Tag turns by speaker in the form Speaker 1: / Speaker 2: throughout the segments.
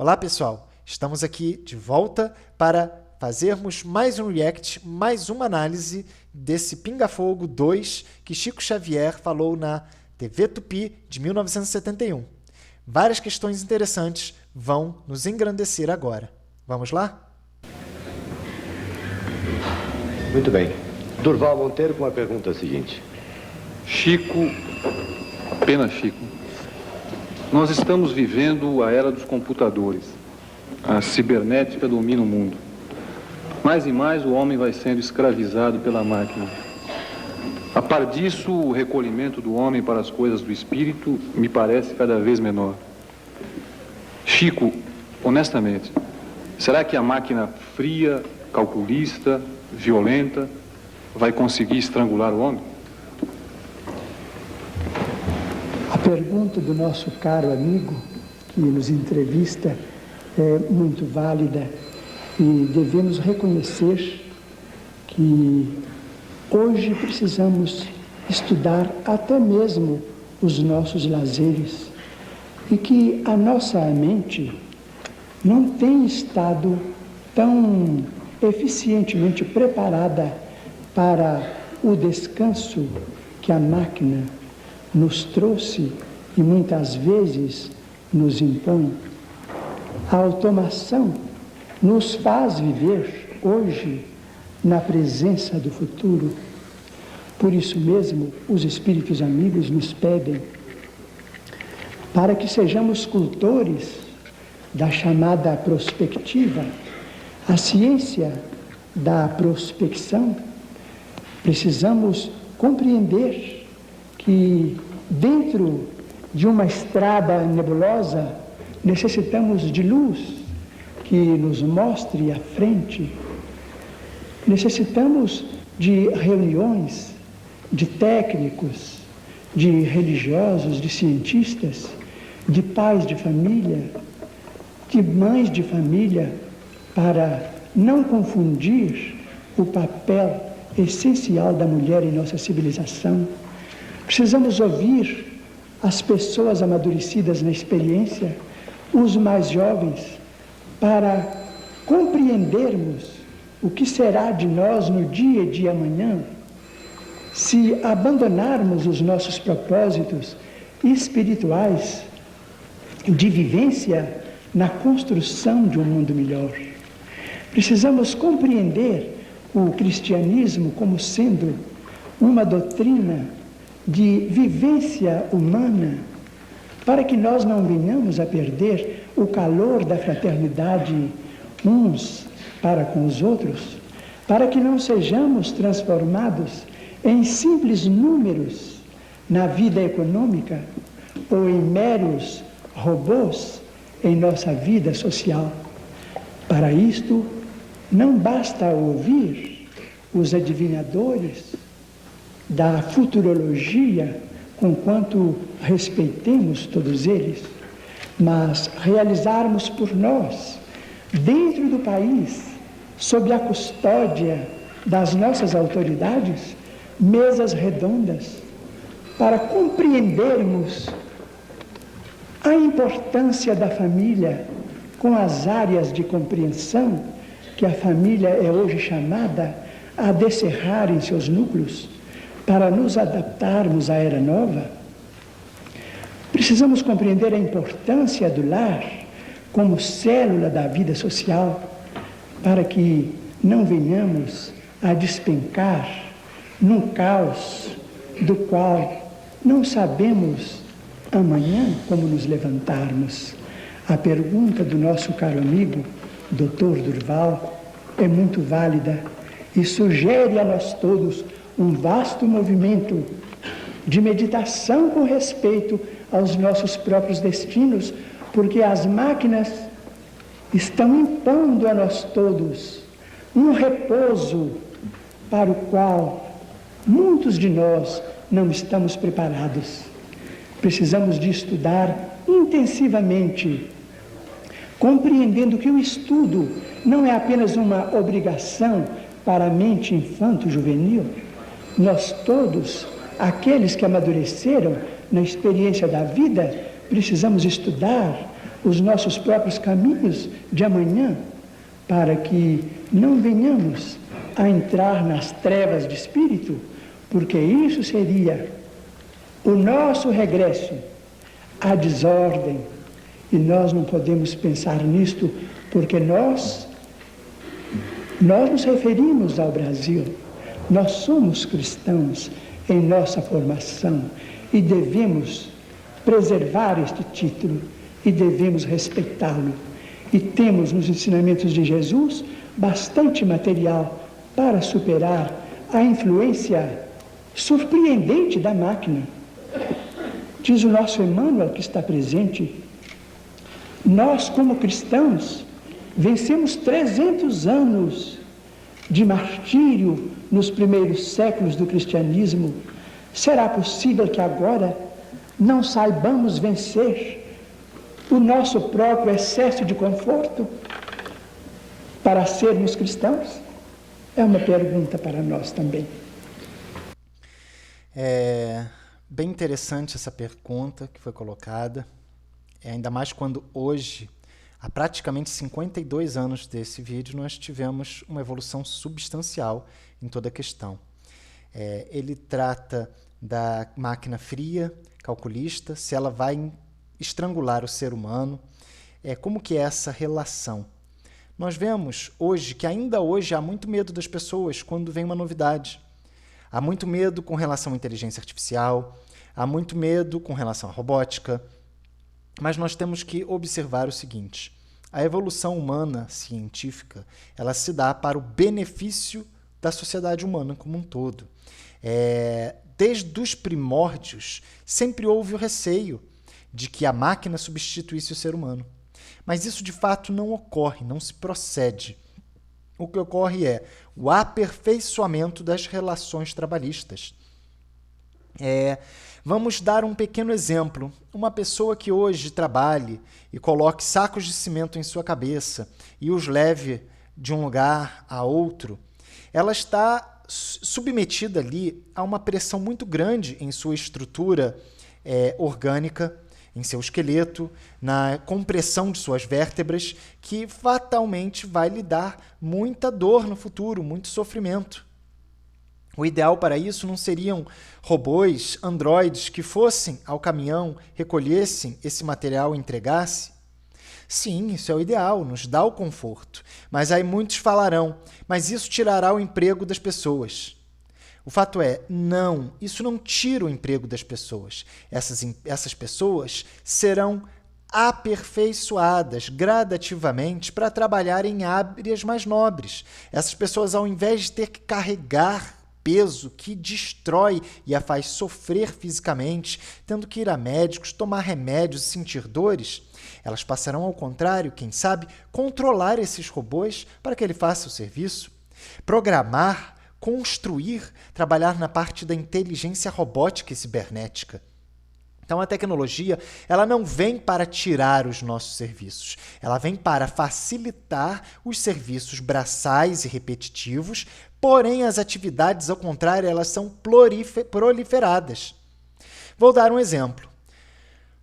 Speaker 1: Olá pessoal, estamos aqui de volta para fazermos mais um react, mais uma análise desse Pinga Fogo 2 que Chico Xavier falou na TV Tupi de 1971. Várias questões interessantes vão nos engrandecer agora. Vamos lá?
Speaker 2: Muito bem. Durval Monteiro com a pergunta seguinte.
Speaker 3: Chico, apenas Chico. Nós estamos vivendo a era dos computadores. A cibernética domina o mundo. Mais e mais o homem vai sendo escravizado pela máquina. A par disso, o recolhimento do homem para as coisas do espírito me parece cada vez menor. Chico, honestamente, será que a máquina fria, calculista, violenta, vai conseguir estrangular o homem?
Speaker 4: A pergunta do nosso caro amigo que nos entrevista é muito válida e devemos reconhecer que hoje precisamos estudar até mesmo os nossos lazeres e que a nossa mente não tem estado tão eficientemente preparada para o descanso que a máquina nos trouxe e muitas vezes nos impõe. A automação nos faz viver hoje na presença do futuro. Por isso mesmo, os espíritos amigos nos pedem para que sejamos cultores da chamada prospectiva, a ciência da prospecção. Precisamos compreender que dentro de uma estrada nebulosa necessitamos de luz que nos mostre a frente. Necessitamos de reuniões de técnicos, de religiosos, de cientistas, de pais de família, de mães de família, para não confundir o papel essencial da mulher em nossa civilização. Precisamos ouvir as pessoas amadurecidas na experiência, os mais jovens, para compreendermos o que será de nós no dia de amanhã, se abandonarmos os nossos propósitos espirituais de vivência na construção de um mundo melhor. Precisamos compreender o cristianismo como sendo uma doutrina de vivência humana, para que nós não venhamos a perder o calor da fraternidade uns para com os outros, para que não sejamos transformados em simples números na vida econômica ou em meros robôs em nossa vida social. Para isto, não basta ouvir os adivinhadores da futurologia, conquanto respeitemos todos eles, mas realizarmos por nós, dentro do país, sob a custódia das nossas autoridades, mesas redondas, para compreendermos a importância da família com as áreas de compreensão que a família é hoje chamada a descerrar em seus núcleos, para nos adaptarmos à era nova. Precisamos compreender a importância do lar como célula da vida social, para que não venhamos a despencar num caos do qual não sabemos amanhã como nos levantarmos. A pergunta do nosso caro amigo, Dr. Durval, é muito válida e sugere a nós todos um vasto movimento de meditação com respeito aos nossos próprios destinos, porque as máquinas estão impondo a nós todos um repouso para o qual muitos de nós não estamos preparados. Precisamos de estudar intensivamente, compreendendo que o estudo não é apenas uma obrigação para a mente infanto-juvenil. Nós todos, aqueles que amadureceram na experiência da vida, precisamos estudar os nossos próprios caminhos de amanhã, para que não venhamos a entrar nas trevas de espírito, porque isso seria o nosso regresso à desordem, e nós não podemos pensar nisto, porque nós nos referimos ao Brasil, nós somos cristãos em nossa formação e devemos preservar este título e devemos respeitá-lo. E temos nos ensinamentos de Jesus bastante material para superar a influência surpreendente da máquina. Diz o nosso Emmanuel, que está presente, nós, como cristãos, vencemos 300 anos de martírio nos primeiros séculos do cristianismo. Será possível que agora não saibamos vencer o nosso próprio excesso de conforto para sermos cristãos? É uma pergunta para nós também.
Speaker 1: É bem interessante essa pergunta que foi colocada, ainda mais quando hoje, há praticamente 52 anos desse vídeo, nós tivemos uma evolução substancial em toda a questão. Ele trata da máquina fria, calculista, se ela vai estrangular o ser humano, como que é essa relação. Nós vemos hoje que ainda hoje há muito medo das pessoas quando vem uma novidade. Há muito medo com relação à inteligência artificial, há muito medo com relação à robótica, mas nós temos que observar o seguinte: a evolução humana científica, ela se dá para o benefício da sociedade humana como um todo. Desde os primórdios, sempre houve o receio de que a máquina substituísse o ser humano. Mas isso, de fato, não ocorre, não se procede. O que ocorre é o aperfeiçoamento das relações trabalhistas. Vamos dar um pequeno exemplo. Uma pessoa que hoje trabalhe e coloque sacos de cimento em sua cabeça e os leve de um lugar a outro, ela está submetida ali a uma pressão muito grande em sua estrutura orgânica, em seu esqueleto, na compressão de suas vértebras, que fatalmente vai lhe dar muita dor no futuro, muito sofrimento. O ideal para isso não seriam robôs, androides, que fossem ao caminhão, recolhessem esse material e entregassem? Sim, isso é o ideal, nos dá o conforto. Mas aí muitos falarão, mas isso tirará o emprego das pessoas. O fato é, não, isso não tira o emprego das pessoas. Essas pessoas serão aperfeiçoadas gradativamente para trabalhar em áreas mais nobres. Essas pessoas, ao invés de ter que carregar peso que destrói e a faz sofrer fisicamente, tendo que ir a médicos, tomar remédios e sentir dores, elas passarão, ao contrário, quem sabe, controlar esses robôs para que ele faça o serviço, programar, construir, trabalhar na parte da inteligência robótica e cibernética. Então a tecnologia, ela não vem para tirar os nossos serviços, ela vem para facilitar os serviços braçais e repetitivos, porém as atividades, ao contrário, elas são proliferadas. Vou dar um exemplo.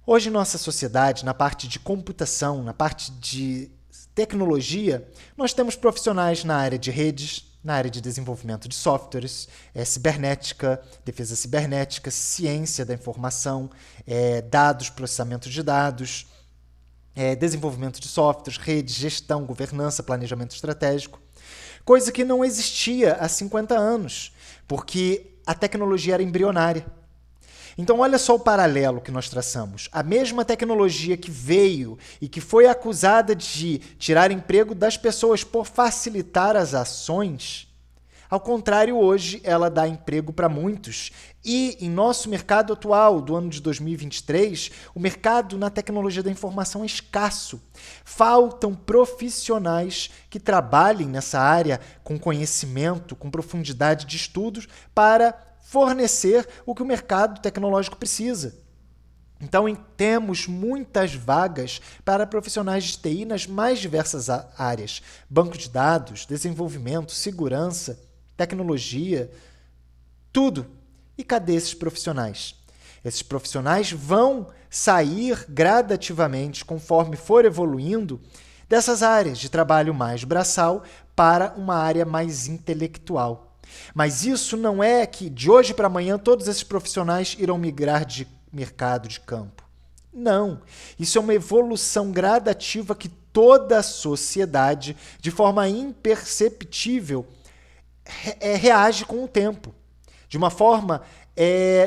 Speaker 1: Hoje, em nossa sociedade, na parte de computação, na parte de tecnologia, nós temos profissionais na área de redes, na área de desenvolvimento de softwares, cibernética, defesa cibernética, ciência da informação, dados, processamento de dados, desenvolvimento de softwares, redes, gestão, governança, planejamento estratégico. Coisa que não existia há 50 anos, porque a tecnologia era embrionária. Então, olha só o paralelo que nós traçamos. A mesma tecnologia que veio e que foi acusada de tirar emprego das pessoas por facilitar as ações, ao contrário, hoje ela dá emprego para muitos. E em nosso mercado atual, do ano de 2023, o mercado na tecnologia da informação é escasso. Faltam profissionais que trabalhem nessa área com conhecimento, com profundidade de estudos, para fornecer o que o mercado tecnológico precisa. Então, temos muitas vagas para profissionais de TI nas mais diversas áreas: banco de dados, desenvolvimento, segurança, tecnologia, tudo. E cadê esses profissionais? Esses profissionais vão sair gradativamente, conforme for evoluindo, dessas áreas de trabalho mais braçal para uma área mais intelectual. Mas isso não é que de hoje para amanhã todos esses profissionais irão migrar de mercado de campo. Não. Isso é uma evolução gradativa que toda a sociedade, de forma imperceptível, reage com o tempo, de uma forma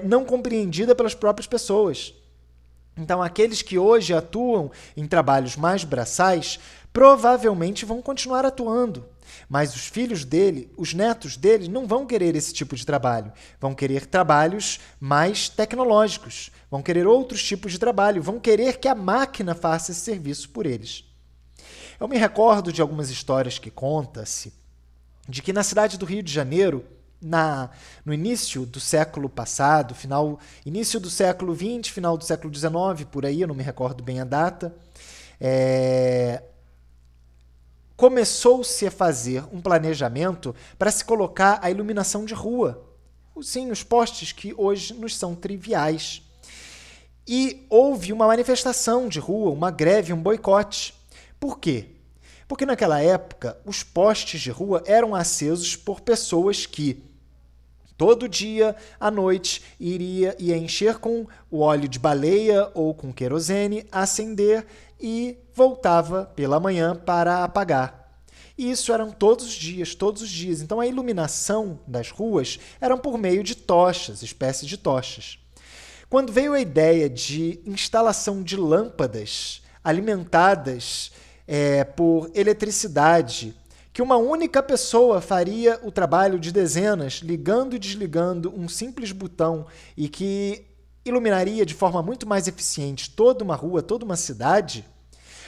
Speaker 1: não compreendida pelas próprias pessoas. Então, aqueles que hoje atuam em trabalhos mais braçais, provavelmente vão continuar atuando. Mas os filhos dele, os netos dele, não vão querer esse tipo de trabalho. Vão querer trabalhos mais tecnológicos. Vão querer outros tipos de trabalho. Vão querer que a máquina faça esse serviço por eles. Eu me recordo de algumas histórias que conta-se de que na cidade do Rio de Janeiro, no início do século passado, início do século XX, final do século XIX, por aí, eu não me recordo bem a data, começou-se a fazer um planejamento para se colocar a iluminação de rua. Sim, os postes que hoje nos são triviais. E houve uma manifestação de rua, uma greve, um boicote. Por quê? Porque naquela época os postes de rua eram acesos por pessoas que todo dia, à noite, ia encher com o óleo de baleia ou com querosene, acender e voltava pela manhã para apagar. E isso eram todos os dias. Então a iluminação das ruas era por meio de tochas, espécies de tochas. Quando veio a ideia de instalação de lâmpadas alimentadas por eletricidade, que uma única pessoa faria o trabalho de dezenas, ligando e desligando um simples botão e que iluminaria de forma muito mais eficiente toda uma rua, toda uma cidade,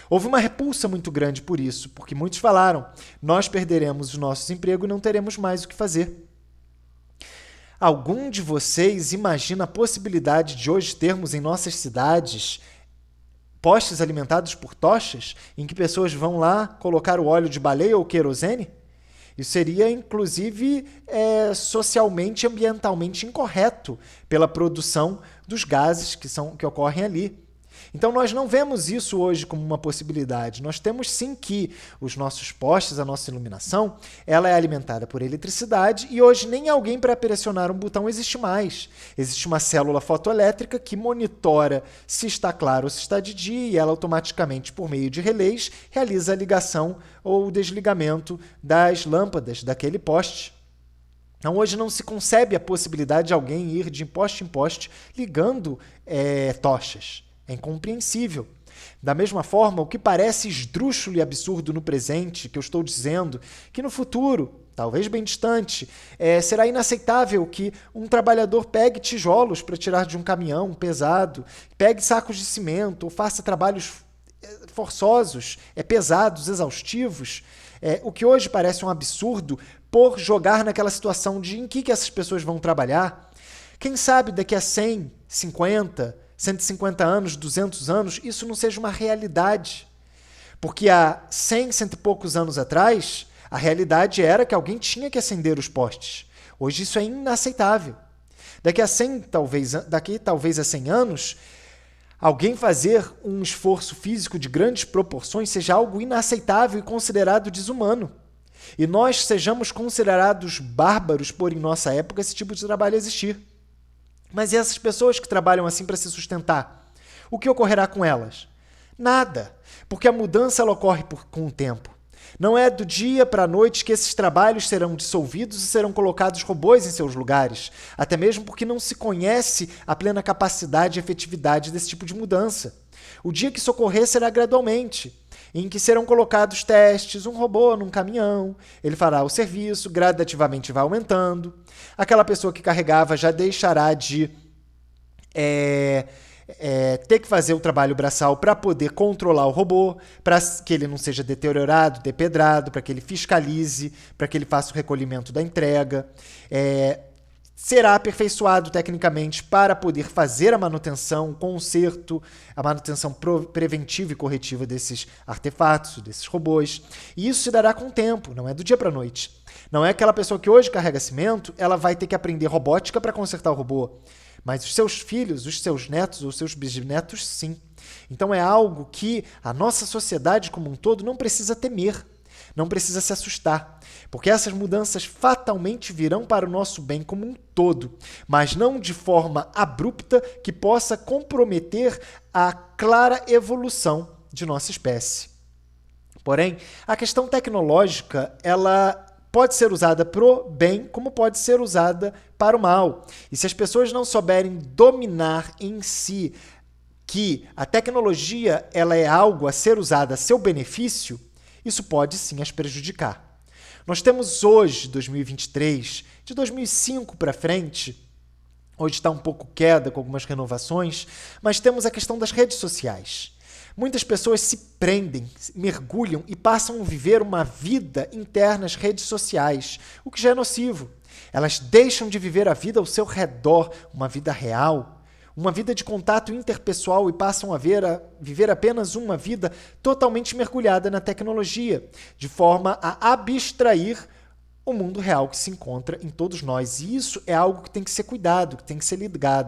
Speaker 1: houve uma repulsa muito grande por isso, porque muitos falaram, nós perderemos os nossos empregos e não teremos mais o que fazer. Algum de vocês imagina a possibilidade de hoje termos em nossas cidades postes alimentados por tochas, em que pessoas vão lá colocar o óleo de baleia ou querosene? Isso seria, inclusive, socialmente e ambientalmente incorreto pela produção dos gases que ocorrem ali. Então, nós não vemos isso hoje como uma possibilidade. Nós temos, sim, que os nossos postes, a nossa iluminação, ela é alimentada por eletricidade e hoje nem alguém para pressionar um botão existe mais. Existe uma célula fotoelétrica que monitora se está claro ou se está de dia e ela automaticamente, por meio de relés, realiza a ligação ou o desligamento das lâmpadas daquele poste. Então, hoje não se concebe a possibilidade de alguém ir de poste em poste ligando tochas. É incompreensível. Da mesma forma, o que parece esdrúxulo e absurdo no presente, que eu estou dizendo, que no futuro, talvez bem distante, será inaceitável que um trabalhador pegue tijolos para tirar de um caminhão pesado, pegue sacos de cimento ou faça trabalhos forçosos, pesados, exaustivos, o que hoje parece um absurdo por jogar naquela situação de em que essas pessoas vão trabalhar. Quem sabe daqui a 100, 50, 150 anos, 200 anos, isso não seja uma realidade. Porque há 100 e poucos anos atrás, a realidade era que alguém tinha que acender os postes. Hoje isso é inaceitável. Daqui talvez a 100 anos, alguém fazer um esforço físico de grandes proporções seja algo inaceitável e considerado desumano. E nós sejamos considerados bárbaros por, em nossa época, esse tipo de trabalho existir. Mas e essas pessoas que trabalham assim para se sustentar? O que ocorrerá com elas? Nada, porque a mudança ela ocorre com o tempo. Não é do dia para a noite que esses trabalhos serão dissolvidos e serão colocados robôs em seus lugares, até mesmo porque não se conhece a plena capacidade e efetividade desse tipo de mudança. O dia que isso ocorrer será gradualmente, em que serão colocados testes, um robô num caminhão, ele fará o serviço, gradativamente vai aumentando. Aquela pessoa que carregava já deixará de ter que fazer o trabalho braçal para poder controlar o robô, para que ele não seja deteriorado, depedrado, para que ele fiscalize, para que ele faça o recolhimento da entrega. Será aperfeiçoado tecnicamente para poder fazer a manutenção, o conserto, a manutenção preventiva e corretiva desses artefatos, desses robôs. E isso se dará com o tempo, não é do dia para a noite. Não é aquela pessoa que hoje carrega cimento, ela vai ter que aprender robótica para consertar o robô. Mas os seus filhos, os seus netos ou seus bisnetos, sim. Então é algo que a nossa sociedade como um todo não precisa temer, não precisa se assustar, porque essas mudanças fatalmente virão para o nosso bem como um todo, mas não de forma abrupta que possa comprometer a clara evolução de nossa espécie. Porém, a questão tecnológica, ela pode ser usada para o bem, como pode ser usada para o mal. E se as pessoas não souberem dominar em si que a tecnologia ela é algo a ser usada a seu benefício, isso pode sim as prejudicar. Nós temos hoje, 2023, de 2005 para frente, hoje está um pouco queda com algumas renovações, mas temos a questão das redes sociais. Muitas pessoas se prendem, mergulham e passam a viver uma vida interna nas redes sociais, o que já é nocivo. Elas deixam de viver a vida ao seu redor, uma vida real, uma vida de contato interpessoal e passam a viver apenas uma vida totalmente mergulhada na tecnologia, de forma a abstrair o mundo real que se encontra em todos nós. E isso é algo que tem que ser cuidado, que tem que ser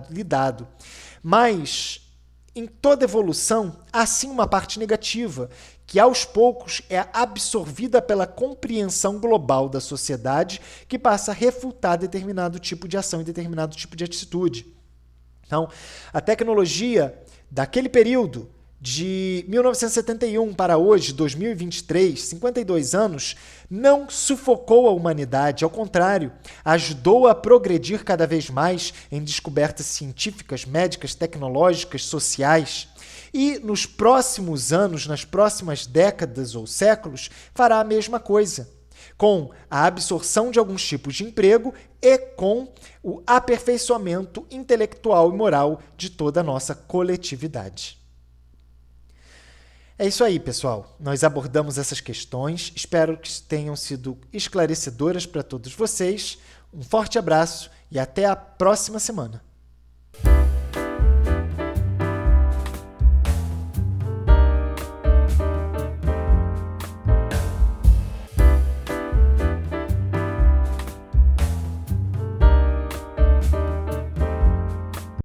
Speaker 1: lidado. Mas em toda evolução, há sim uma parte negativa, que aos poucos é absorvida pela compreensão global da sociedade, que passa a refutar determinado tipo de ação e determinado tipo de atitude. Então, a tecnologia daquele período de 1971 para hoje, 2023, 52 anos, não sufocou a humanidade, ao contrário, ajudou a progredir cada vez mais em descobertas científicas, médicas, tecnológicas, sociais. E nos próximos anos, nas próximas décadas ou séculos, fará a mesma coisa, com a absorção de alguns tipos de emprego e com o aperfeiçoamento intelectual e moral de toda a nossa coletividade. É isso aí, pessoal. Nós abordamos essas questões. Espero que tenham sido esclarecedoras para todos vocês. Um forte abraço e até a próxima semana.